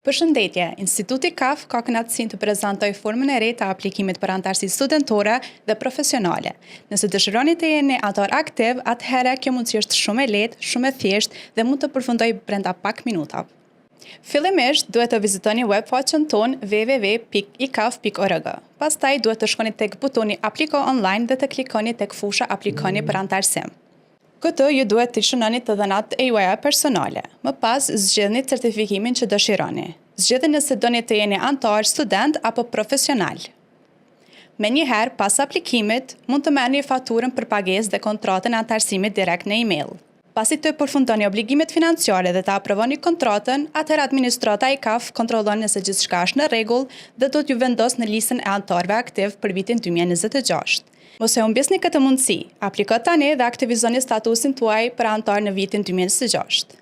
Përshëndetje, Instituti KAF ka kënaqësinë të prezantoj formën e re të aplikimit për anëtarësi studentore dhe profesionale. Nëse dëshironi të jeni anëtar aktiv, atëherë kjo mundësi është shumë e lehtë, shumë e thjeshtë dhe mund të përfundoj brenda pak minutave. Fillimisht duhet të vizitoni webfaqen tonë www.ikaf.org. Pastaj duhet të shkoni tek butoni Apliko online dhe të klikoni tek fusha Aplikoni për anëtarësim. Këtë ju duhet të shënoni të dhënat e juaja personale. Më pas, zgjedhni certifikimin që dëshironi. Zgjedhni nëse doni të jeni anëtar, student apo profesional. Menjëherë, pas aplikimit, mund të merrni faturën për pagesë dhe kontratën e anëtarësimit direkt në email. Pasi të përfundoni obligimet financiare dhe të aprovoni kontratën, atëherë administrata e KAF kontrollon nëse gjithçka është në rregull dhe do t'ju vendos në listën e anëtarëve aktiv për vitin 2026. Mos e humbisni këtë mundësi. Apliko tani dhe aktivizoni statusin tuaj për anëtar në vitin 2026.